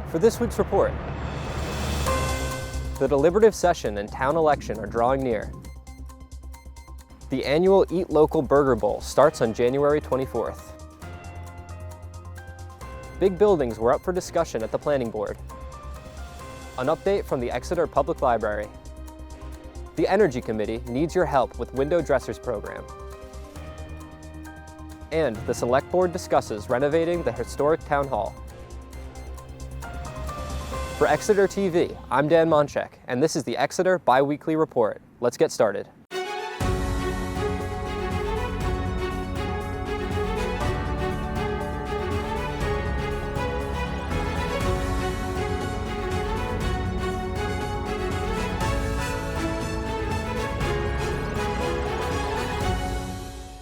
For this week's report, the deliberative session and town election are drawing near. The annual Eat Local Burger Bowl starts on January 24th. Big buildings were up for discussion at the Planning Board. An update from the Exeter Public Library. The Energy Committee needs your help with Window Dressers program. And the Select Board discusses renovating the historic Town Hall. For Exeter TV, I'm Dan Monchek, and this is the Exeter Biweekly Report. Let's get started.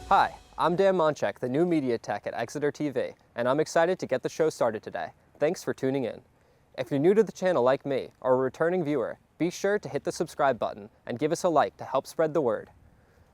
Hi, I'm Dan Monchek, the new media tech at Exeter TV, and I'm excited to get the show started today. Thanks for tuning in. If you're new to the channel like me, or a returning viewer, be sure to hit the subscribe button and give us a like to help spread the word.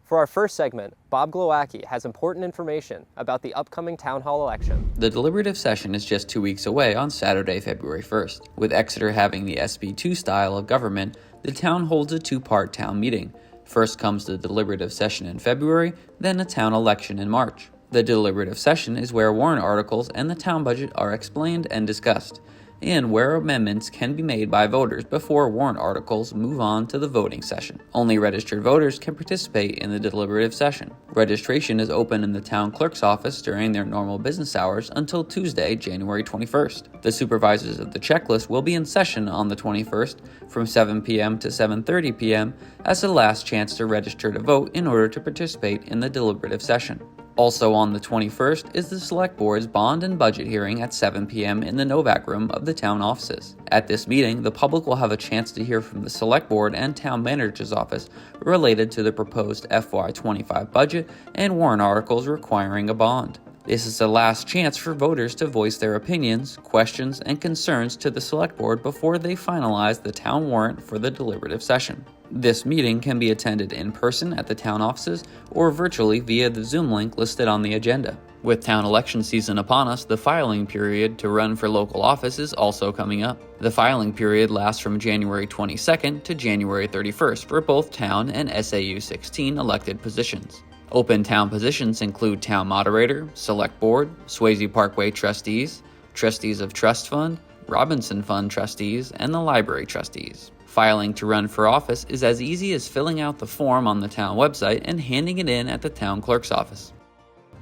For our first segment, Bob Glowacki has important information about the upcoming town hall election. The deliberative session is just 2 weeks away on Saturday, February 1st. With Exeter having the SB2 style of government, the town holds a two-part town meeting. First comes the deliberative session in February, then a town election in March. The deliberative session is where warrant articles and the town budget are explained and discussed, and where amendments can be made by voters before warrant articles move on to the voting session. Only registered voters can participate in the deliberative session. Registration is open in the town clerk's office during their normal business hours until Tuesday, January 21st. The supervisors of the checklist will be in session on the 21st from 7 p.m. to 7:30 p.m. as the last chance to register to vote in order to participate in the deliberative session. Also on the 21st is the Select Board's bond and budget hearing at 7 p.m. in the Novak room of the town offices. At this meeting, the public will have a chance to hear from the Select Board and Town Manager's office related to the proposed FY25 budget and warrant articles requiring a bond. This is the last chance for voters to voice their opinions, questions, and concerns to the Select Board before they finalize the town warrant for the deliberative session. This meeting can be attended in person at the town offices or virtually via the Zoom link listed on the agenda. With town election season upon us, the filing period to run for local office is also coming up. The filing period lasts from January 22nd to January 31st for both town and SAU 16 elected positions. Open town positions include Town Moderator, Select Board, Swayze Parkway Trustees, Trustees of Trust Fund, Robinson Fund Trustees, and the Library Trustees. Filing to run for office is as easy as filling out the form on the town website and handing it in at the town clerk's office.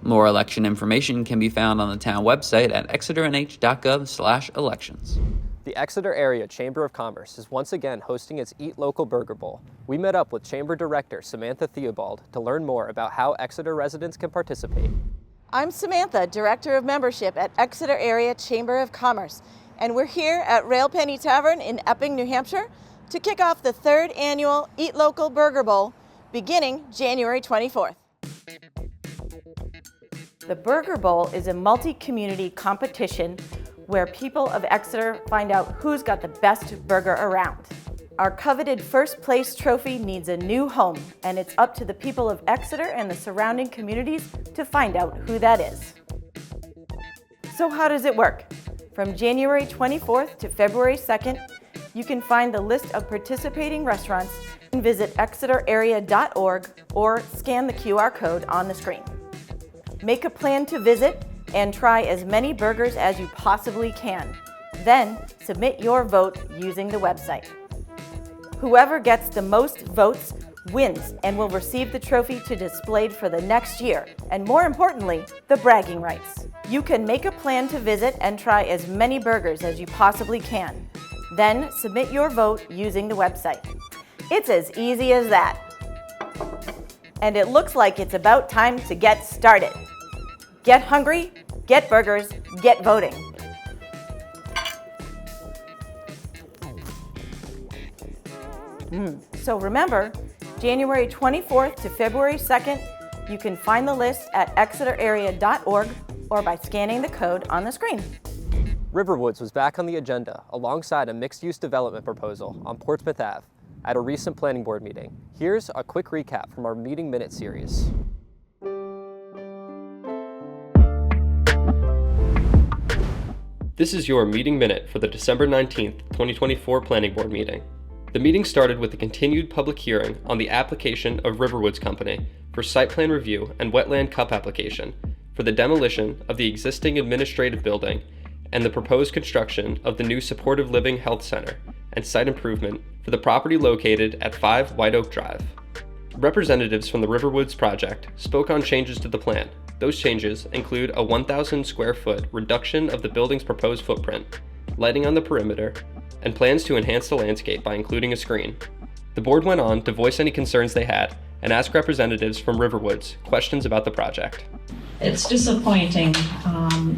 More election information can be found on the town website at exeternh.gov/elections. The Exeter Area Chamber of Commerce is once again hosting its Eat Local Burger Bowl. We met up with Chamber Director Samantha Theobald to learn more about how Exeter residents can participate. I'm Samantha, Director of Membership at Exeter Area Chamber of Commerce, and we're here at Railpenny Tavern in Epping, New Hampshire, to kick off the third annual Eat Local Burger Bowl, beginning January 24th. The Burger Bowl is a multi-community competition where people of Exeter find out who's got the best burger around. Our coveted first place trophy needs a new home, and it's up to the people of Exeter and the surrounding communities to find out who that is. So how does it work? From January 24th to February 2nd, you can find the list of participating restaurants and visit exeterarea.org or scan the QR code on the screen. Make a plan to visit and try as many burgers as you possibly can. Then submit your vote using the website. Whoever gets the most votes wins and will receive the trophy to display for the next year, and more importantly, the bragging rights. You can make a plan to visit and try as many burgers as you possibly can. Then submit your vote using the website. It's as easy as that. And it looks like it's about time to get started. Get hungry, get burgers, get voting. So remember, January 24th to February 2nd, you can find the list at exeterarea.org or by scanning the code on the screen. Riverwoods was back on the agenda alongside a mixed-use development proposal on Portsmouth Ave at a recent planning board meeting. Here's a quick recap from our meeting minute series. This is your meeting minute for the December 19th, 2024 Planning Board meeting. The meeting started with the continued public hearing on the application of Riverwoods Company for site plan review and wetland cup application for the demolition of the existing administrative building and the proposed construction of the new supportive living health center and site improvement for the property located at 5 White Oak Drive. Representatives from the Riverwoods project spoke on changes to the plan. Those changes include a 1,000 square foot reduction of the building's proposed footprint, lighting on the perimeter, and plans to enhance the landscape by including a screen. The board went on to voice any concerns they had and ask representatives from Riverwoods questions about the project. It's disappointing.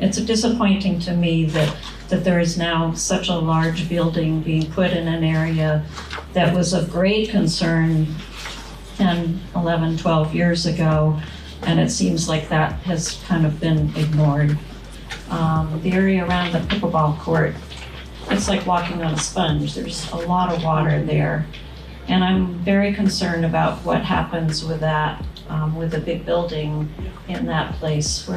It's disappointing to me that there is now such a large building being put in an area that was of great concern 10, 11, 12 years ago, and it seems like that has kind of been ignored. The area around the pickleball court, it's like walking on a sponge. There's a lot of water there, and I'm very concerned about what happens with that, with a big building in that place.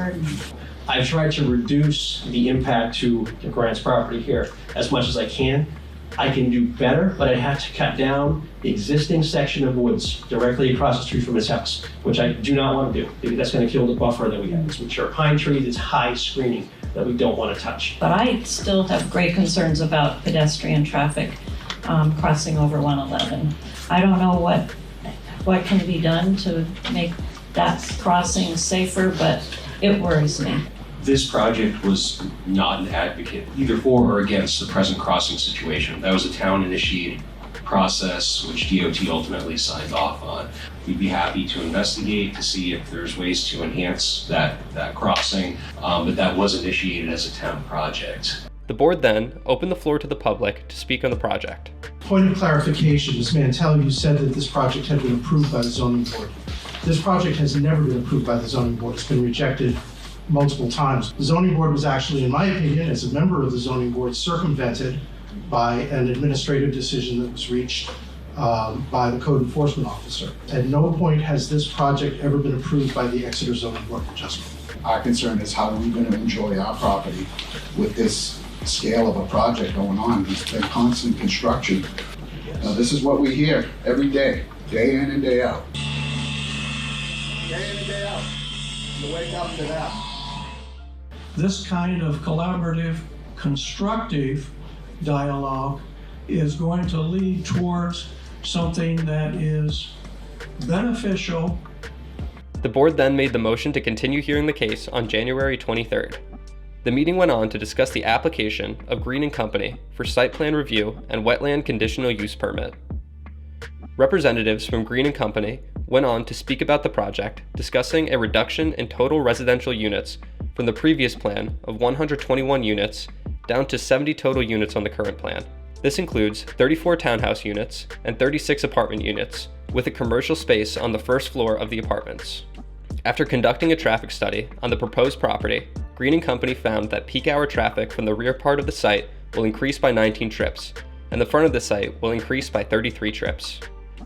I've tried to reduce the impact to the Grant's property here as much as I can. I can do better, but I have to cut down the existing section of woods directly across the street from his house, which I do not want to do, because that's going to kill the buffer that we have. It's mature pine trees, it's high screening that we don't want to touch. But I still have great concerns about pedestrian traffic crossing over 111. I don't know what can be done to make that crossing safer, but it worries me. This project was not an advocate either for or against the present crossing situation. That was a town-initiated process which DOT ultimately signed off on. We'd be happy to investigate to see if there's ways to enhance that crossing, but that was initiated as a town project. The board then opened the floor to the public to speak on the project. Point of clarification, Ms. Mantella, you said that this project had been approved by the zoning board. This project has never been approved by the zoning board. It's been rejected multiple times. The zoning board was actually, in my opinion, as a member of the zoning board, circumvented by an administrative decision that was reached by the code enforcement officer. At no point has this project ever been approved by the Exeter Zoning Board of Adjustment. Our concern is how are we going to enjoy our property with this scale of a project going on. There's been constant construction. This is what we hear every day in and day out. Day in and day out. You wake up to that. This kind of collaborative, constructive dialogue is going to lead towards something that is beneficial. The board then made the motion to continue hearing the case on January 23rd. The meeting went on to discuss the application of Green & Company for site plan review and wetland conditional use permit. Representatives from Green & Company went on to speak about the project, discussing a reduction in total residential units from the previous plan of 121 units down to 70 total units on the current plan. This includes 34 townhouse units and 36 apartment units, with a commercial space on the first floor of the apartments. After conducting a traffic study on the proposed property, Green & Company found that peak hour traffic from the rear part of the site will increase by 19 trips, and the front of the site will increase by 33 trips.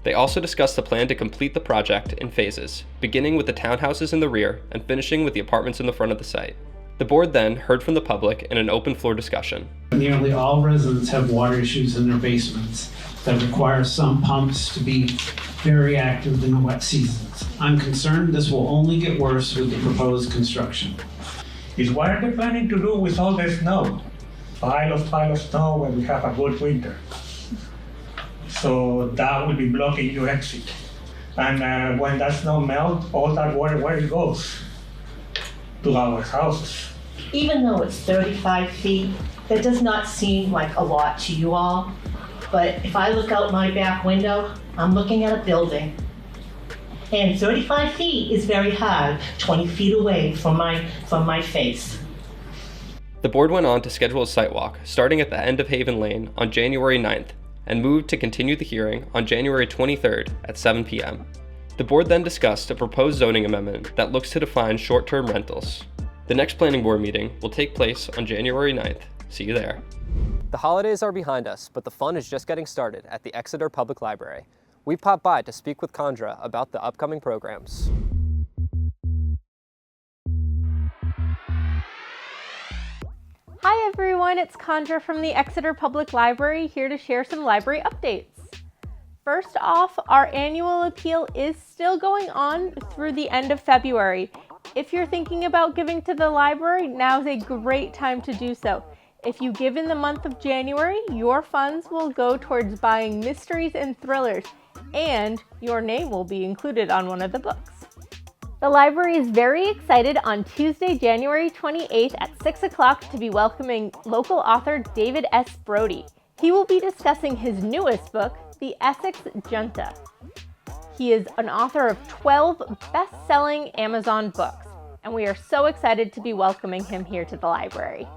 They also discussed the plan to complete the project in phases, beginning with the townhouses in the rear and finishing with the apartments in the front of the site. The board then heard from the public in an open floor discussion. Nearly all residents have water issues in their basements that require some pumps to be very active in the wet seasons. I'm concerned this will only get worse with the proposed construction. What are they planning to do with all the snow? Pile of snow when we have a good winter. So that will be blocking your exit. And when that snow melts, all that water, where it goes? To our houses. Even though it's 35 feet, that does not seem like a lot to you all. But if I look out my back window, I'm looking at a building. And 35 feet is very hard, 20 feet away from my face. The board went on to schedule a site walk starting at the end of Haven Lane on January 9th and moved to continue the hearing on January 23rd at 7 p.m. The board then discussed a proposed zoning amendment that looks to define short-term rentals. The next planning board meeting will take place on January 9th. See you there. The holidays are behind us, but the fun is just getting started at the Exeter Public Library. We popped by to speak with Chandra about the upcoming programs. Hi everyone, it's Conjure from the Exeter Public Library here to share some library updates. First off, our annual appeal is still going on through the end of February. If you're thinking about giving to the library, now's a great time to do so. If you give in the month of January, your funds will go towards buying mysteries and thrillers, and your name will be included on one of the books. The library is very excited on Tuesday, January 28th at 6 o'clock to be welcoming local author David S. Brody. He will be discussing his newest book, The Essex Junta. He is an author of 12 best-selling Amazon books, and we are so excited to be welcoming him here to the library.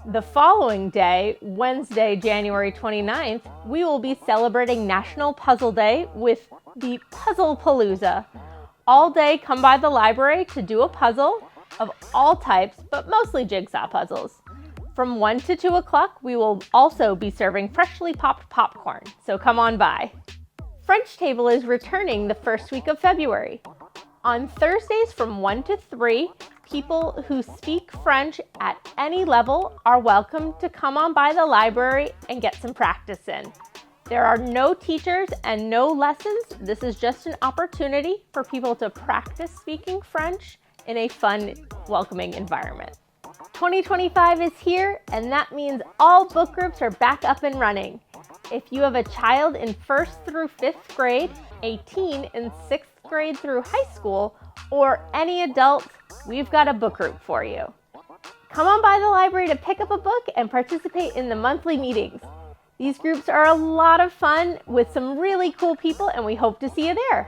The following day, Wednesday, January 29th, we will be celebrating National Puzzle Day with the Puzzle Palooza. All day, come by the library to do a puzzle of all types, but mostly jigsaw puzzles. From 1 to 2 o'clock, we will also be serving freshly popped popcorn, so come on by. French Table is returning the first week of February. On Thursdays from 1 to 3, people who speak French at any level are welcome to come on by the library and get some practice in. There are no teachers and no lessons. This is just an opportunity for people to practice speaking French in a fun, welcoming environment. 2025 is here, and that means all book groups are back up and running. If you have a child in 1st through 5th grade, a teen in 6th grade through high school, or any adult, we've got a book group for you. Come on by the library to pick up a book and participate in the monthly meetings. These groups are a lot of fun with some really cool people, and we hope to see you there.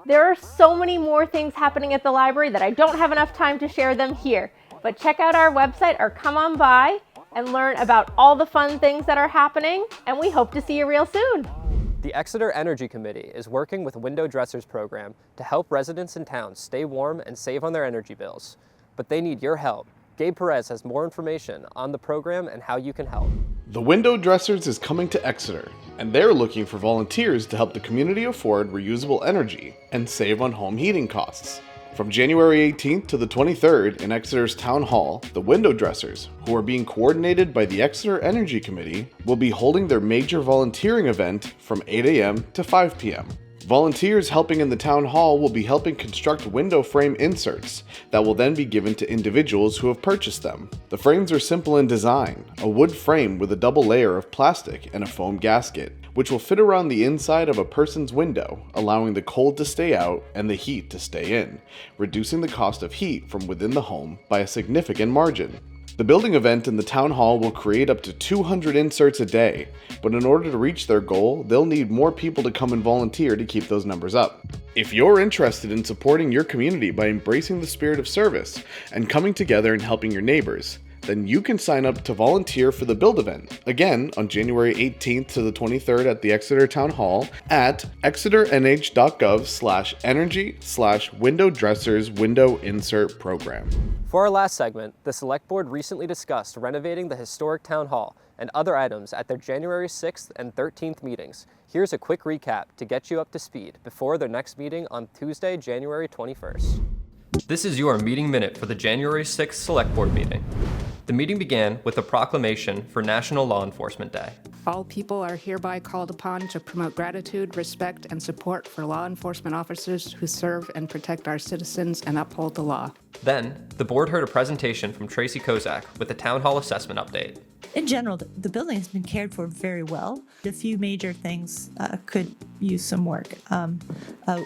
There are so many more things happening at the library that I don't have enough time to share them here, but check out our website or come on by and learn about all the fun things that are happening, and we hope to see you real soon. The Exeter Energy Committee is working with Window Dressers program to help residents in town stay warm and save on their energy bills. But they need your help. Gabe Perez has more information on the program and how you can help. The Window Dressers is coming to Exeter, and they're looking for volunteers to help the community afford reusable energy and save on home heating costs. From January 18th to the 23rd in Exeter's Town Hall, the Window Dressers, who are being coordinated by the Exeter Energy Committee, will be holding their major volunteering event from 8 a.m. to 5 p.m. Volunteers helping in the Town Hall will be helping construct window frame inserts that will then be given to individuals who have purchased them. The frames are simple in design, a wood frame with a double layer of plastic and a foam gasket, which will fit around the inside of a person's window, allowing the cold to stay out and the heat to stay in, reducing the cost of heat from within the home by a significant margin. The building event in the Town Hall will create up to 200 inserts a day, but in order to reach their goal, they'll need more people to come and volunteer to keep those numbers up. If you're interested in supporting your community by embracing the spirit of service and coming together and helping your neighbors, then you can sign up to volunteer for the Build event, again on January 18th to the 23rd at the Exeter Town Hall at exeternh.gov/energy/window dressers window insert program. For our last segment, the Select Board recently discussed renovating the historic Town Hall and other items at their January 6th and 13th meetings. Here's a quick recap to get you up to speed before their next meeting on Tuesday, January 21st. This is your meeting minute for the January 6th Select Board meeting. The meeting began with a proclamation for National Law Enforcement Day. All people are hereby called upon to promote gratitude, respect, and support for law enforcement officers who serve and protect our citizens and uphold the law. Then, the board heard a presentation from Tracy Kozak with a Town Hall assessment update. In general, the building has been cared for very well. A few major things could use some work.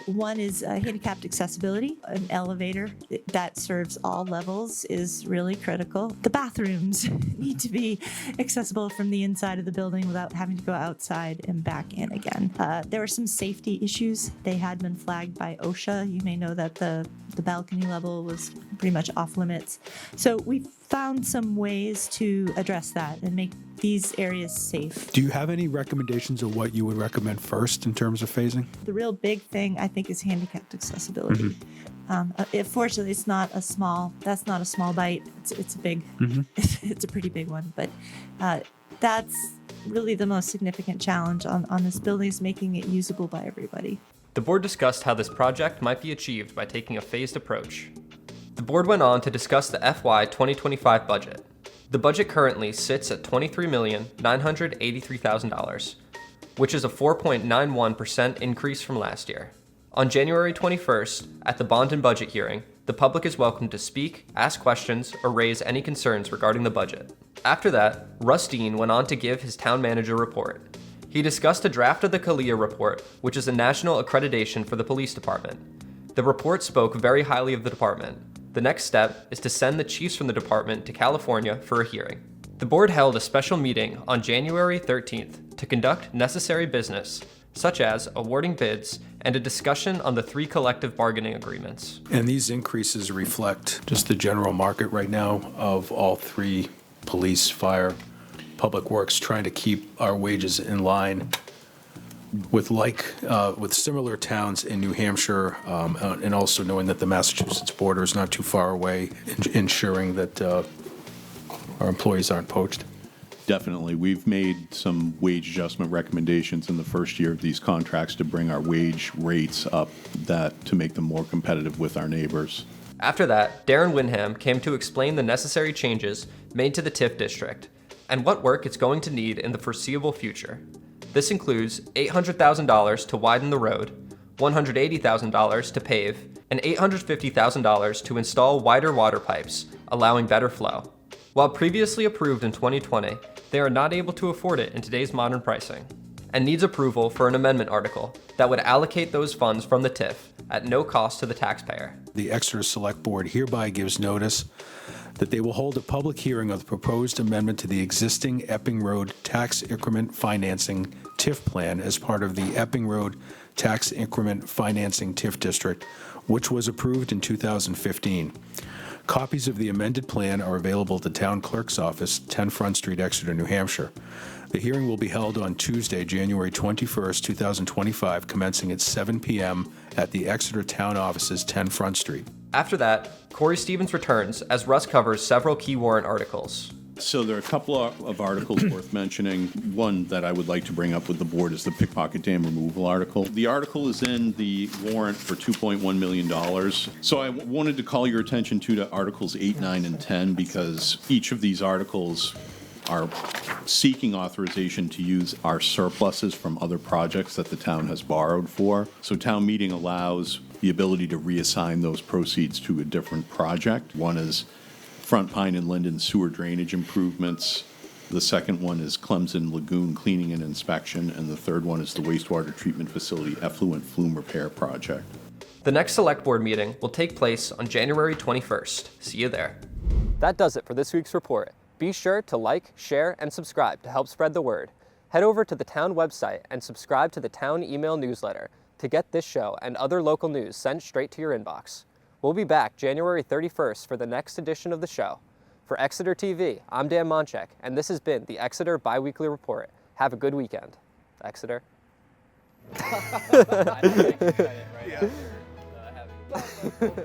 One is handicapped accessibility. An elevator that serves all levels is really critical. The bathrooms need to be accessible from the inside of the building without having to go outside and back in again. There were some safety issues. They had been flagged by OSHA. You may know that the balcony level was pretty much off limits. So we found some ways to address that and make these areas safe. Do you have any recommendations of what you would recommend first in terms of phasing? The real big thing, I think, is handicapped accessibility. Fortunately, that's not a small bite. It's a big, it's a pretty big one. But that's really the most significant challenge on this building, is making it usable by everybody. The board discussed how this project might be achieved by taking a phased approach. The board went on to discuss the FY 2025 budget. The budget currently sits at $23,983,000, which is a 4.91% increase from last year. On January 21st, at the bond and budget hearing, the public is welcome to speak, ask questions, or raise any concerns regarding the budget. After that, Russ Dean went on to give his town manager report. He discussed a draft of the CALIA report, which is a national accreditation for the police department. The report spoke very highly of the department. The next step is to send the chiefs from the department to California for a hearing. The board held a special meeting on January 13th to conduct necessary business, such as awarding bids and a discussion on the 3 collective bargaining agreements. And these increases reflect just the general market right now of all 3, police, fire, public works, trying to keep our wages in line with similar towns in New Hampshire, and also knowing that the Massachusetts border is not too far away, ensuring that our employees aren't poached. Definitely. We've made some wage adjustment recommendations in the first year of these contracts to bring our wage rates up, to make them more competitive with our neighbors. After that, Darren Winham came to explain the necessary changes made to the TIF district and what work it's going to need in the foreseeable future. This includes $800,000 to widen the road, $180,000 to pave, and $850,000 to install wider water pipes, allowing better flow. While previously approved in 2020, they are not able to afford it in today's modern pricing, and needs approval for an amendment article that would allocate those funds from the TIF at no cost to the taxpayer. The Exeter Select Board hereby gives notice that they will hold a public hearing of the proposed amendment to the existing Epping Road Tax Increment Financing TIF plan as part of the Epping Road Tax Increment Financing TIF District, which was approved in 2015. Copies of the amended plan are available at the Town Clerk's Office, 10 Front Street, Exeter, New Hampshire. The hearing will be held on Tuesday, January 21st, 2025, commencing at 7 p.m. at the Exeter Town Offices, 10 Front Street. After that, Corey Stevens returns as Russ covers several key warrant articles. So there are a couple of articles worth mentioning. One that I would like to bring up with the board is the pickpocket dam removal article. The article is in the warrant for $2.1 million. So I wanted to call your attention to Articles 8, 9, and 10 because each of these articles are seeking authorization to use our surpluses from other projects that the town has borrowed for. So town meeting allows the ability to reassign those proceeds to a different project. One is Front Pine and Linden sewer drainage improvements. The second one is Clemson Lagoon cleaning and inspection. And the third one is the wastewater treatment facility effluent flume repair project. The next select board meeting will take place on January 21st. See you there. That does it for this week's report. Be sure to like, share, and subscribe to help spread the word. Head over to the town website and subscribe to the town email newsletter to get this show and other local news sent straight to your inbox. We'll be back January 31st for the next edition of the show. For Exeter TV, I'm Dan Monchek, and this has been the Exeter Biweekly Report. Have a good weekend. Exeter. I don't think you got it right after having